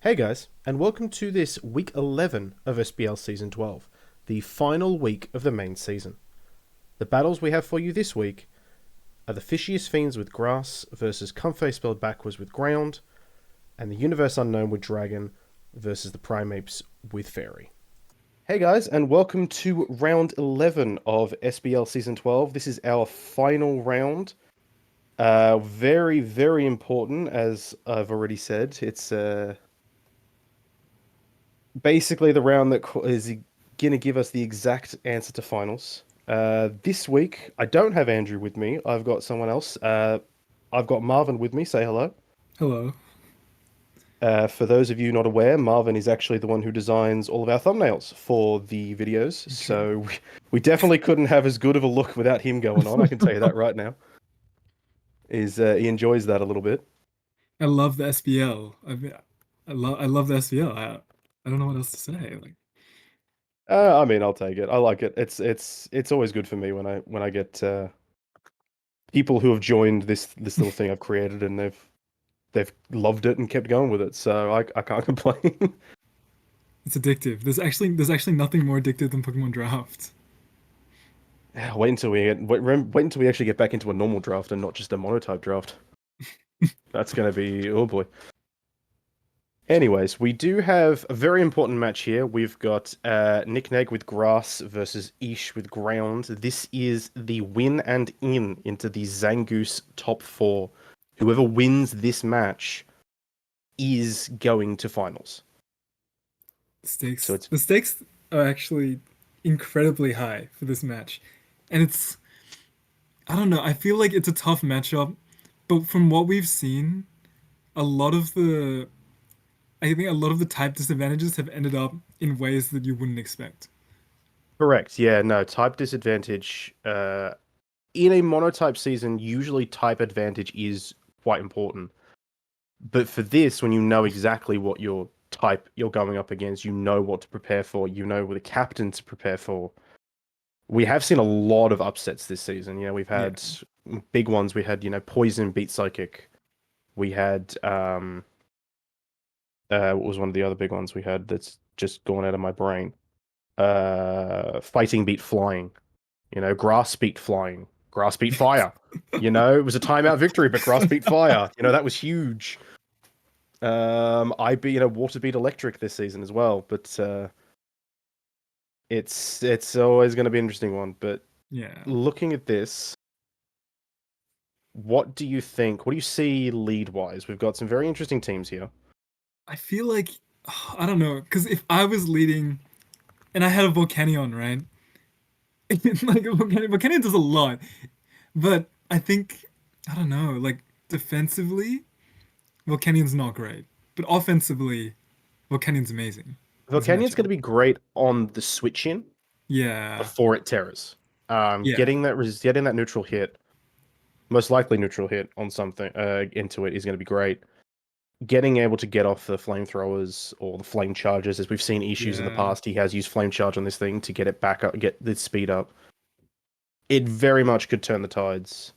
Hey guys, and welcome to this week 11 of SBL Season 12, the final week of the main season. The battles we have for you this week are the Fishiest Fiends with Grass versus Comfey spelled backwards with Ground, and the Universe Unknown with Dragon versus the Primeapes with Fairy. Hey guys, and welcome to round 11 of SBL Season 12. This is our final round. Very, very important, as I've already said. It's basically the round that is going to give us the exact answer to finals. This week, I don't have Andrew with me. I've got someone else. I've got Marvin with me. Say hello. Hello. For those of you not aware, Marvin is actually the one who designs all of our thumbnails for the videos. True. So we definitely couldn't have as good of a look without him going on. I can tell you that right now. Is he enjoys that a little bit. I love the SBL. I love the SBL. I don't know what else to say. Like I mean, I'll take it. I like it. It's always good for me when I get people who have joined this little thing I've created and they've loved it and kept going with it. So I can't complain. it's addictive. There's actually nothing more addictive than Pokemon Draft. Wait until we actually get back into a normal draft and not just a monotype draft. That's gonna be oh boy. Anyways, we do have a very important match here. We've got Nick Neg with Grass versus Ish with Ground. This is the win and in into the Zangoose top four. Whoever wins this match is going to finals. The So stakes it's the stakes are actually incredibly high for this match. And I don't know, I feel like it's a tough matchup, but from what we've seen, a lot of the I think a lot of the type disadvantages have ended up in ways that you wouldn't expect. correct. Yeah, no, type disadvantage. In a monotype season, usually type advantage is quite important. But for this, when you know exactly what your type you're going up against, you know what to prepare for, you know what the captain to prepare for. We have seen a lot of upsets this season. You know, we've Yeah. had big ones. We had, Poison beat Psychic. We had what was one of the other big ones we had that's just gone out of my brain? Fighting beat Flying. Grass beat Flying. Grass beat Fire. It was a timeout victory, but Grass beat Fire. That was huge. I beat, Water beat Electric this season as well, but it's always going to be an interesting one. But Yeah. looking at this, what do you think? What do you see lead wise? We've got some very interesting teams here. I feel like I don't know, because if I was leading and I had a Volcanion, right? Like Volcanion does a lot, but I think I don't know, like defensively, Volcanion's not great, but offensively, Volcanion's amazing. This Volcanion's going matchup. to be great on the switch in Yeah, before it terrors. yeah, Getting that neutral hit, most likely neutral hit on something into it is going to be great. Getting able to get off the flamethrowers or the flame charges, as we've seen issues in the yeah, past, he has used flame charge on this thing to get it back up, get the speed up. It very much could turn the tides,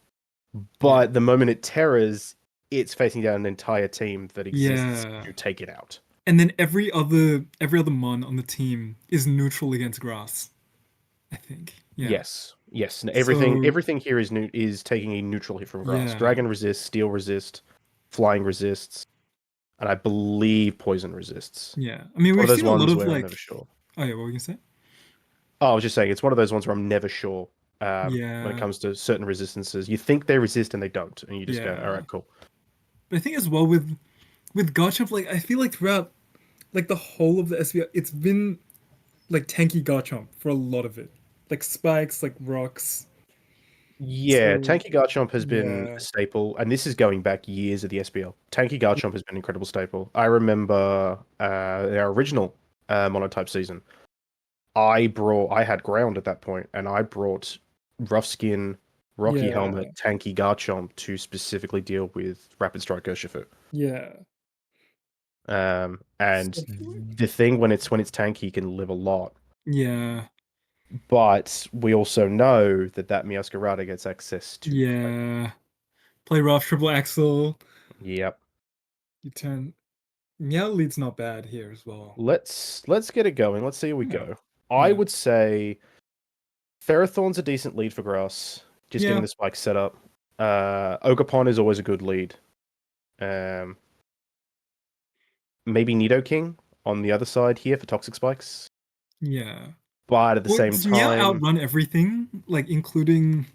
yeah, but the moment it terrors, it's facing down an entire team that exists yeah. to take it out. And then every other mon on the team is neutral against grass, I think. Yeah. Yes, yes, and everything So everything here is taking a neutral hit from grass. yeah, Dragon resists, steel resists, flying resists, and I believe poison resists. yeah. I mean, It's one of we've those seen a lot ones of where I'm never like, sure. oh yeah, what were you gonna say? Oh, I was just saying, it's one of those ones where I'm never sure when it Yeah, comes to certain resistances. You think they resist and they don't, and you just go, all yeah. right, cool. But I think as well with Garchomp, like I feel like throughout like the whole of the SBL, it's been like tanky Garchomp for a lot of it, like spikes, like rocks. Yeah, So Tanky Garchomp has been a yeah, staple, and this is going back years of the SBL. Tanky Garchomp has been an incredible staple. I remember their original monotype season. I had ground at that point, and I brought rough skin, rocky yeah, helmet, tanky Garchomp to specifically deal with rapid strike Urshifu. yeah. And So I feel like the thing when it's tanky can live a lot, yeah, but we also know that Meowscarada gets access to flame. yeah. Play rough, triple axle. Yep. You turn. Yeah, lead's not bad here as well. Let's get it going. Let's see how we Yeah. go. I Yeah. would say Ferrothorn's a decent lead for grass. Just getting Yeah. the spike set up. Ogerpon is always a good lead. Um, maybe Nidoking on the other side here for toxic spikes. Yeah. But at the Well, same does Meow time, outrun everything? Like, including.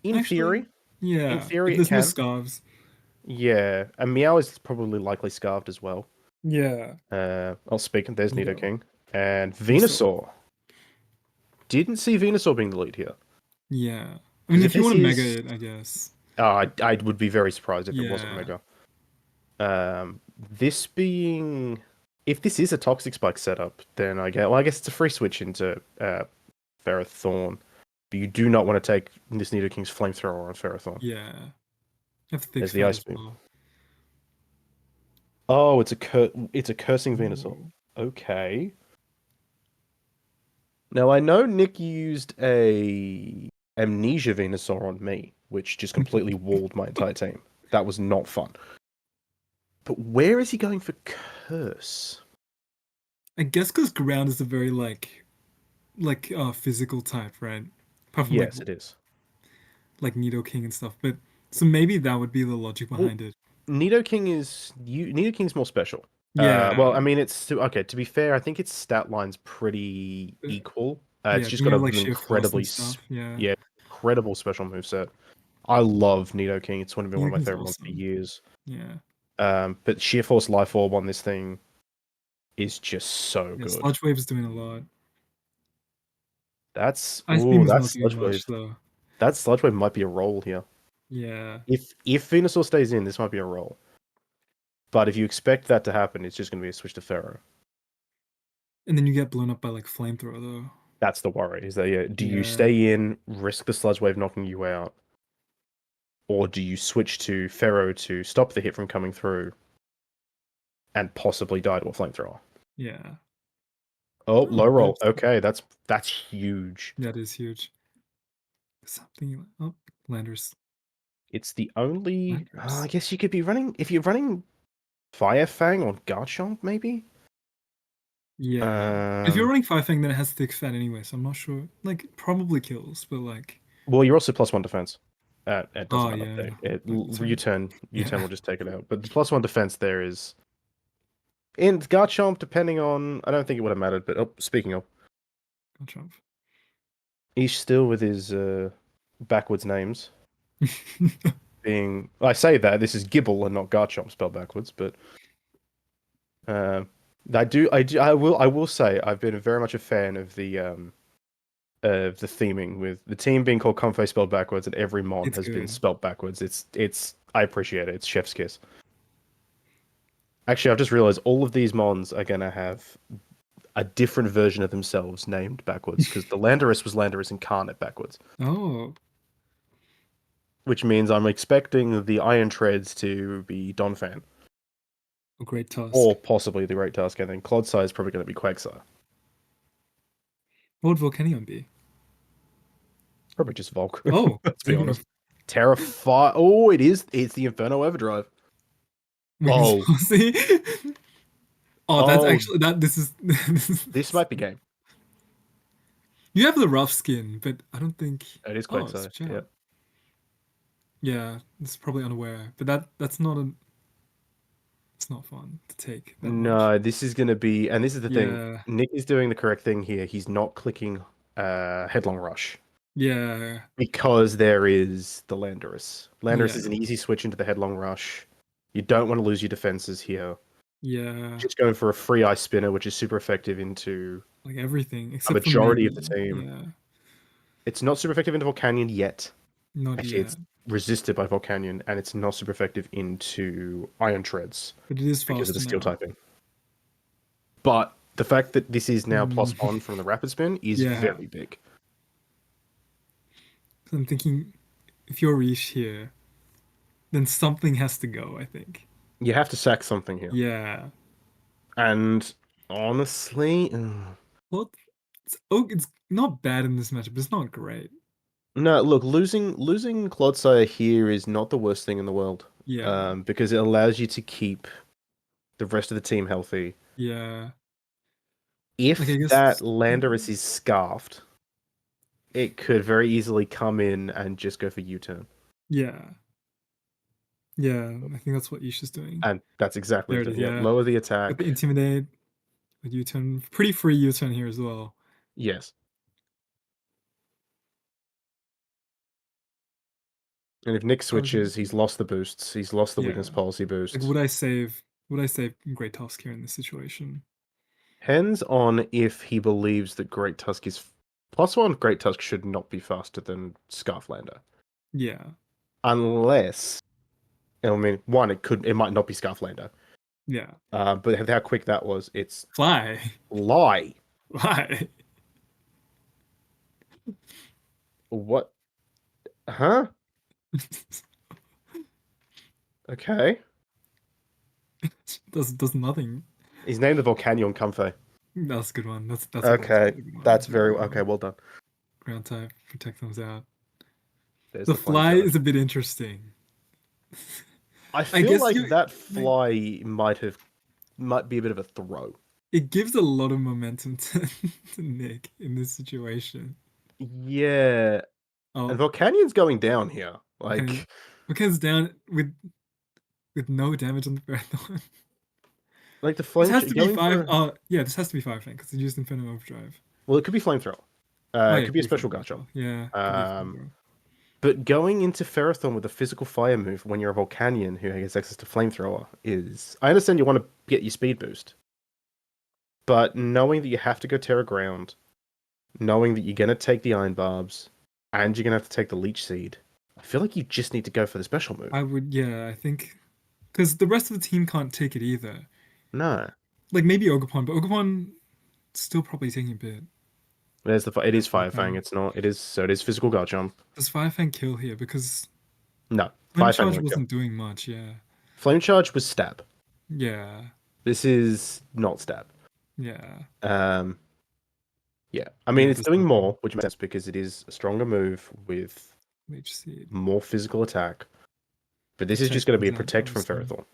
in Actually, theory, in yeah. theory If it there's no can. scarves. Yeah, and Meow is probably likely scarved as well. Yeah. I'll speak. There's Nido. Nidoking and Niso. Venusaur. Didn't see Venusaur being the lead here Yeah. I mean, because if if you this want to mega is, it, I guess. I would be very surprised if it wasn't Yeah. Mega. This being, if this is a toxic spike setup, then I guess it's a free switch into Ferrothorn. But you do not want to take this Nidoking's flamethrower on Ferrothorn. Yeah. Have thick There's the fat ice as beam. well. Oh, it's a cursing Venusaur. Ooh. Okay. Now I know Nick used a Amnesia Venusaur on me, which just completely walled my entire team. That was not fun. But where is he going for curse? I guess because ground is a very physical type, right? Apart from Yes, it is. like Nidoking and stuff. But so maybe that would be the logic Well, behind it. Nidoking's more special. Well, Yeah. I mean, okay. To be fair, I think its stat line's pretty Uh, equal. It's Yeah, just then you got have like an shift frost and stuff. Yeah. yeah, incredible special moveset. I love Nidoking. It's been one of my Nidoking's favorite ones for awesome. years. Yeah. But Sheer Force Life Orb on this thing is just so Yeah, good. Sludge Wave is doing a lot. That's Ice Beam ooh, is not that's doing Sludge much Wave. though. That Sludge Wave might be a roll here. Yeah. If Venusaur stays in, this might be a roll. But if you expect that to happen, it's just going to be a switch to Pharaoh. And then you get blown up by like flamethrower though. That's the worry. Is that, yeah, do you Yeah. stay in, risk the Sludge Wave knocking you out, or do you switch to Pharaoh to stop the hit from coming through and possibly die to a flamethrower? Yeah. Oh, Oh, low roll. but Okay, that's huge. that is huge. Something oh, Landers. It's the only. I Landers. guess you could be running if you're running Fire Fang or Garchomp, maybe. Yeah. If you're Um. running Five Fang, then it has thick fat anyway, so I'm not sure. Like probably kills, but like Well, you're also +1 defense. It doesn't oh matter. yeah. Sorry. U-turn Yeah. will just take it out. But the +1 defense there is in Garchomp, depending on. I don't think it would have mattered. But speaking of, Trump. he's still with his backwards names. Being, I say that this is Gibble and not Garchomp spelled backwards, but uh, I will say I've been very much a fan of the theming with the team being called Comfey spelled backwards and every mon It's has been good. spelled backwards. It's I appreciate it. It's chef's kiss. Actually, I've just realized all of these mons are gonna have a different version of themselves named backwards because the Landorus was Landorus incarnate backwards, Oh, which means I'm expecting the Iron Treads to be Donphan a great or task. possibly the Great Tusk, and then Clodsire is probably going to be Quagsire. What would Volcanion be? Probably just Volk. Oh, Let's be speaking honest. of Terrify. Oh, it is. It's the Inferno Overdrive. Wings Oh, Policy. Oh, that's oh, actually that this is, this might be game. you have the rough skin, but I don't think It is oh, Quagsire. switch Yeah. out. Yeah, it's probably unaware, but that's not a it's not fun to take that much. No, this is going to be, and this is the thing. Yeah. Nick is doing the correct thing here. He's not clicking Headlong Rush Yeah. because there is the Landorus. Landorus Yeah. is an easy switch into the Headlong Rush. You don't want to lose your defenses here. Yeah. Just going for a free Ice Spinner, which is super effective into Like everything a except for majority of the maybe team. yeah, It's not super effective into Volcanion yet. not Actually, yet. it's resisted by Volcanion, and it's not super effective into Iron Treads But it is because of the faster Steel now. typing. But the fact that this is now Mm, +1 from the Rapid Spin is yeah. very big. I'm thinking if you're Rish here, then something has to go, I think. You have to sack something here. Yeah. And honestly, Well, it's not bad in this matchup, but it's not great. no, look, losing Clodsire here is not the worst thing in the world. Yeah. Because it allows you to keep the rest of the team healthy. Yeah. Like If I that guess. Landorus is scarfed, it could very easily come in and just go for U-turn. Yeah. Yeah. I think that's what Isha's doing. And that's exactly There what it it's is. doing. Yep. Yeah. Lower the With the attack. intimidate, with U-turn, pretty free U-turn here as well. Yes. And if Nick How is it? switches, he's lost the boosts. He's lost the Yeah. weakness policy Like boost. would I save? Would I save Great Tusk here in this situation? Depends on if he believes that Great Tusk is +1. Great Tusk should not be faster than Scarflander, Yeah. unless I mean, one, it might not be Scarflander. Yeah. But how quick that was, it's Fly. lie. Why? What? Huh? Okay. does nothing. He's named the Volcanion Comfey. That's a good one. That's Okay, a good one. that's That's a good very okay. one. Well done. Ground type, protect thumbs out. There's The the flame fly charge. is a bit interesting. I I feel guess like you that like fly might be a bit of a throw. it gives a lot of momentum to Nick in this situation. Yeah, and Oh, Volcanion's going down here. okay. Like, Bookend's down with no damage on the Marathon. like the This flame has to be going five. for. Yeah, this has to be five then because it used Infinite Overdrive. Well, it could be flamethrower. Oh It yeah, could it be could a be special flamethrower as gotcha. well. Yeah, could be a Um, flamethrower. but going into Ferrothorn with a physical fire move when you're a Volcanion who has access to flamethrower is. I understand you want to get your speed boost, but knowing that you have to go Terra Ground, knowing that you're gonna take the Iron Barbs, and you're gonna have to take the Leech Seed, I feel like you just need to go for the special move. I would. Yeah, I think because the rest of the team can't take it either. No, Like maybe Ogapon, but Ogapon still probably taking a bit. there's the. It Yeah, is Fire Fang. It's not. It is. So it is physical guard jump. does Firefang kill here? Because No, Flame Fire Fang Charge won't kill. wasn't doing much. Yeah, Flame Charge was stab. yeah, This is not stab. yeah, Um, yeah. I mean, yeah. it's There's doing nothing. more, which makes sense because it is a stronger move with Mage Seed. more physical attack. But this is just Protect going to be comes a out, protect from obviously. Ferrothorn.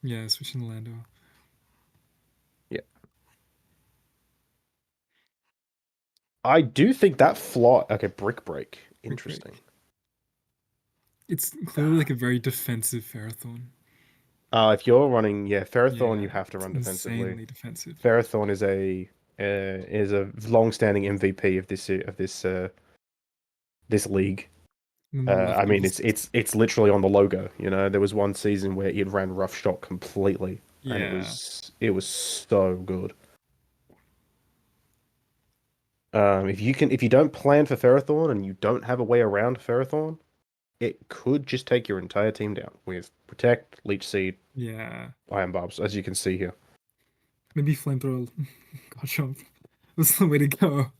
Yeah, switching to Lando. Yeah. I do think that fly. Okay, Brick Break. Break Interesting. break. It's clearly like a very defensive Ferrothorn. If you're running, yeah, Ferrothorn, Yeah, you have to it's run defensively. insanely defensive. Ferrothorn is a long-standing MVP of this league. And then the left I mean, boost. it's literally on the logo. You know, there was one season where it ran rough shot completely, and Yeah, it was so good. If you don't plan for Ferrothorn and you don't have a way around Ferrothorn, it could just take your entire team down with Protect, Leech Seed, yeah. Iron Barbs, as you can see here. Maybe Flamethrower. Gotcha. That's the way to go.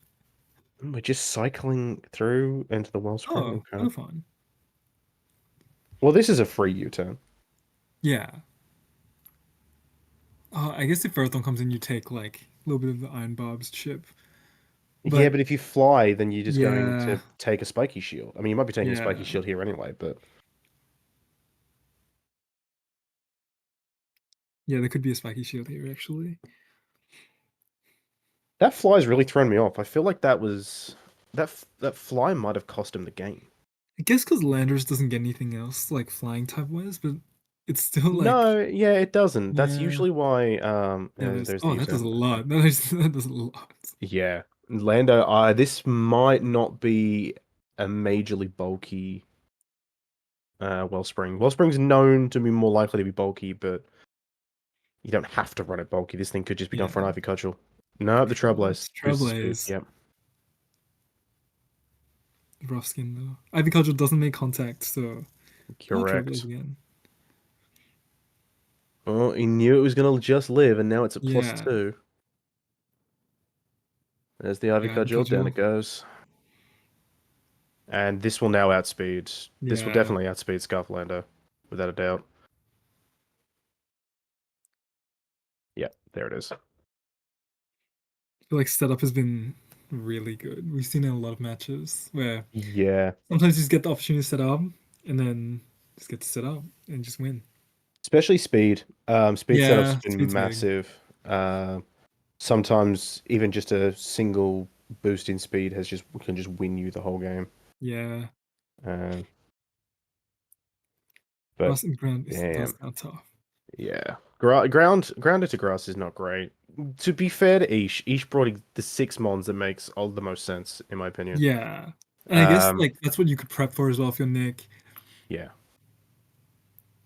We're just cycling through into the Wellspring. Oh, Okay. oh, fun. Well, this is a free U-turn. Yeah. I guess if Ferrothorn comes in, you take like a little bit of the Iron Barb's chip. Yeah, But but if you fly, then you're just going yeah, to take a spiky shield. I mean, you might be taking a spiky yeah, shield here anyway, but yeah, there could be a spiky shield here actually. that fly's really thrown me off. I feel like that fly might have cost him the game. I guess because Landers doesn't get anything else like flying type wise, but it's still like No, yeah, it doesn't. That's yeah, usually why yeah. There's there's the oh that does a U-turn. lot. That does a lot. Yeah. Lando, this might not be a majorly bulky Wellspring. Wellspring's known to be more likely to be bulky, but you don't have to run it bulky. This thing could just be done for an Yeah, Ivy Cudgel. No, the Trailblaze. Boosts the speed. Trailblaze. Yep. Rough skin though. Ivy Cudgel doesn't make contact, so oh Trailblaze Correct. again. Well, he knew it was going to just live, and now it's at Yeah, +2. There's the Ivy yeah, Ivy Cudgel. Down Cudgel. it goes. And this will now outspeed. This will Yeah, definitely outspeed Scarflander, without a doubt. Yeah, there it is. I feel like setup has been really good. We've seen it in a lot of matches where Yeah. sometimes you just get the opportunity to set up and then just get to set up and just win. especially speed. Speed setups Yeah, have been speed's big. massive. Sometimes even just a single boost in speed has just can just win you the whole game. Yeah, Um, but grass and ground does damn, sound tough. yeah, grounded to grass is not great. To be fair to Ish brought the six mons that makes all the most sense in my opinion. Yeah, and I guess Um, like that's what you could prep for as well if you're Nick. yeah,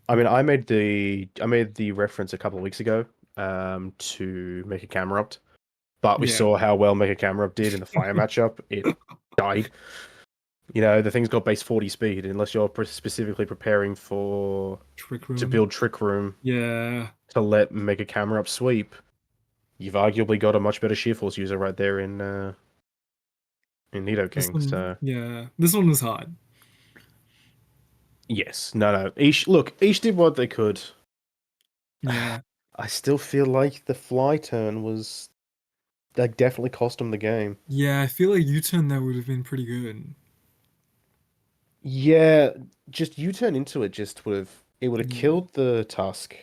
I mean, I made the reference a couple of weeks ago, to make a camera up, but we Yeah, saw how well Mega Camera Up did in the fire matchup. It died. The thing's got base 40 speed, unless you're specifically preparing trick to room. build Trick Room Yeah, to let Mega Camera Up sweep. You've arguably got a much better Sheer Force user right there in this Nidoking. one. So Yeah, this one was hard. yes, no. Ish did what they could. Yeah, I still feel like the fly turn was like definitely cost him the game. yeah. I feel like U-turn there would have been pretty good. Yeah, just you turn into it just would have Yeah, killed the Tusk.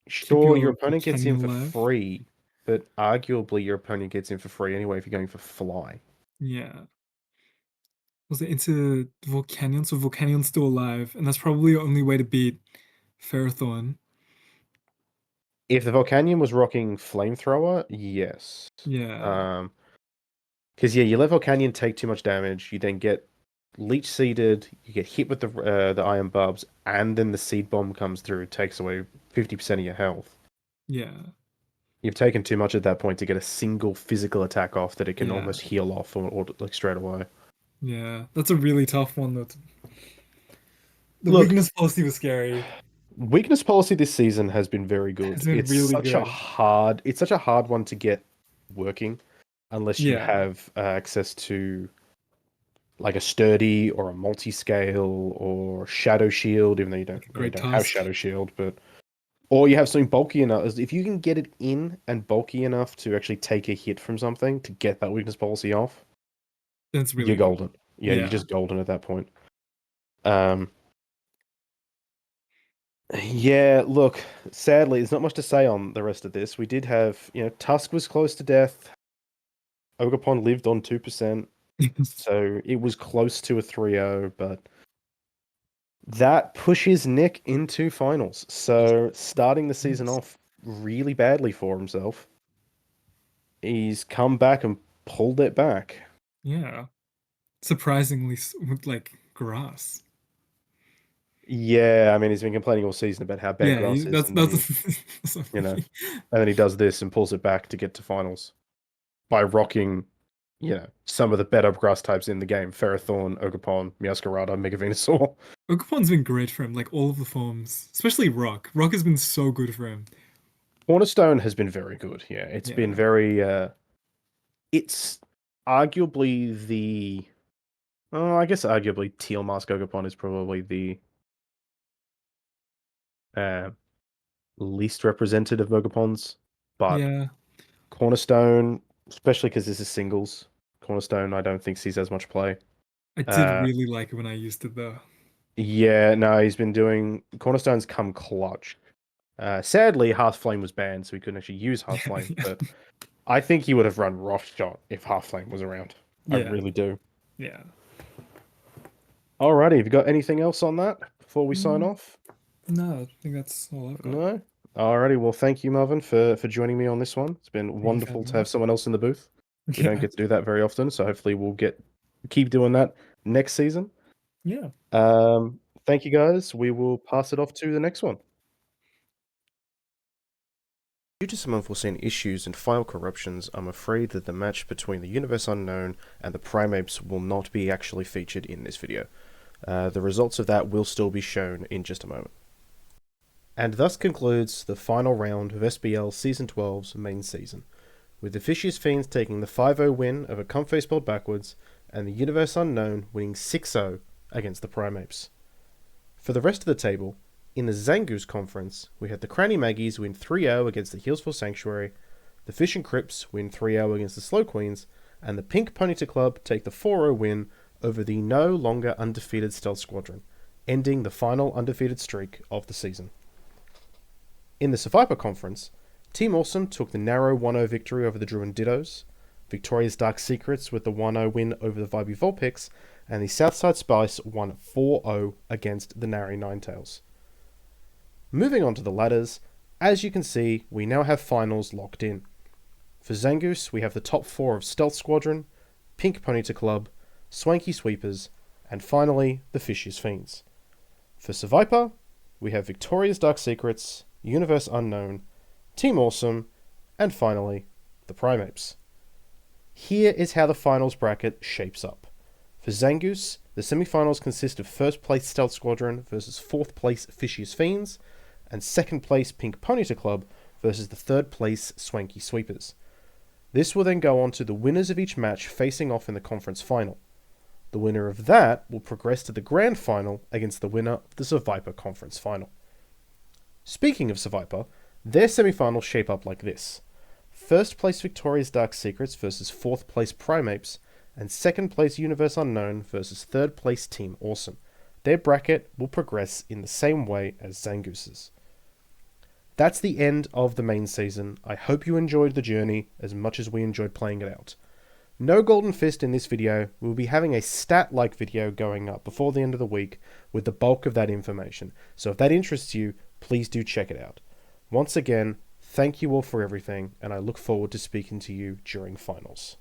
keep Sure, your your opponent gets Kenny in for alive. free, but arguably your opponent gets in for free anyway if you're going for fly. Yeah. Was it into Volcanion? So Volcanion's still alive, and that's probably the only way to beat Ferrothorn. If the Volcanion was rocking Flamethrower, yes. Yeah, Um, because yeah, you let Volcanion take too much damage, you then get leech seeded, you get hit with the iron barbs, and then the seed bomb comes through, takes away 50% of your health. yeah, You've taken too much at that point to get a single physical attack off that it can yeah, almost heal off or like straight away. yeah. That's a really tough one. Though. The Look, weakness policy was scary. weakness policy this season has been very good. It's been really good. It's such a hard one to get working unless you Yeah, have access to like a sturdy or a multi-scale or shadow shield, even though you don't like a really great don't have task. shadow shield, but or you have something bulky enough. If you can get it in and bulky enough to actually take a hit from something to get that weakness policy off, It's you're really good. golden. Yeah, you're Yeah, just golden at that point. Um, Yeah, look, sadly, there's not much to say on the rest of this. We did have, Tusk was close to death. Ogerpon lived on 2%, so it was close to a 3-0, but that pushes Nick into finals. So starting the season yes. off really badly for himself, he's come back and pulled it back. Yeah. Surprisingly, with like grass. Yeah, I mean, he's been complaining all season about how bad Yeah, grass is, that's and then that's, he, that's you know, something. and then he does this and pulls it back to get to finals by rocking some of the better grass types in the game: Ferrothorn, Ogerpon, Meowscarada, Mega Venusaur. Ogerpon's been great for him, like all of the forms, especially Rock. Rock has been so good for him. Cornerstone has been very good. Yeah, it's been Yeah, very. It's arguably the. Oh, I guess arguably Teal Mask Ogerpon is probably the uh, least representative of Ogerpons, but yeah. Cornerstone, especially because this is singles, Cornerstone I don't think sees as much play. I did Uh, really like it when I used it though. yeah, no, he's been doing Cornerstone's come clutch. Sadly, Hearth Flame was banned, so he couldn't actually use Hearth Yeah, Flame. yeah, But I think he would have run Rough Shot if Hearth Flame was around. I yeah, really do. yeah. Alrighty, have you got anything else on that before we sign Mm, off? no, I think that's all I've got. No. Alrighty, well, thank you, Marvin, for joining me on this one. It's been Thank you for wonderful having to me. have someone else in the booth. We don't Yeah, get to do that very often, so hopefully we'll keep doing that next season. yeah. Thank you guys. We will pass it off to the next one. Due to some unforeseen issues and file corruptions, I'm afraid that the match between the Universe Unknown and the Primates will not be actually featured in this video. The results of that will still be shown in just a moment. And thus concludes the final round of SBL Season 12's main season, with the Fishiest Fiends taking the 5-0 win over Comfey spelled backwards, and the Universe Unknown winning 6-0 against the Primates. For the rest of the table, in the Zangoose Conference, we had the Cranny Maggies win 3-0 against the Healsville Sanctuary, the Fish and Crips win 3-0 against the Slow Queens, and the Pink Ponyta Club take the 4-0 win over the no longer undefeated Stealth Squadron, ending the final undefeated streak of the season. In the Survivor Conference, Team Awesome took the narrow 1-0 victory over the Druin Dittos, Victoria's Dark Secrets with the 1-0 win over the Vibey Vulpix, and the Southside Spice won 4-0 against the Nari Ninetails. Moving on to the ladders, as you can see, we now have finals locked in. For Zangoose, we have the top 4 of Stealth Squadron, Pink Ponyta Club, Swanky Sweepers, and finally, the Fishiest Fiends. For Survivor, we have Victoria's Dark Secrets, Universe Unknown, Team Awesome, and finally, the Primates. Here is how the finals bracket shapes up. For Zangoose, the semi-finals consist of first place Stealth Squadron versus fourth place Fishiest Fiends, and second place Pink Ponyta Club versus the third place Swanky Sweepers. This will then go on to the winners of each match facing off in the conference final. The winner of that will progress to the grand final against the winner of the Survivor Conference final. Speaking of Survivor, their semi-finals shape up like this. First place Victoria's Dark Secrets versus fourth place Primates, and second place Universe Unknown versus third place Team Awesome. Their bracket will progress in the same way as Zangoose's. That's the end of the main season. I hope you enjoyed the journey as much as we enjoyed playing it out. No Golden Fist in this video. We'll be having a stat-like video going up before the end of the week with the bulk of that information. So if that interests you, please do check it out. Once again, thank you all for everything, and I look forward to speaking to you during finals.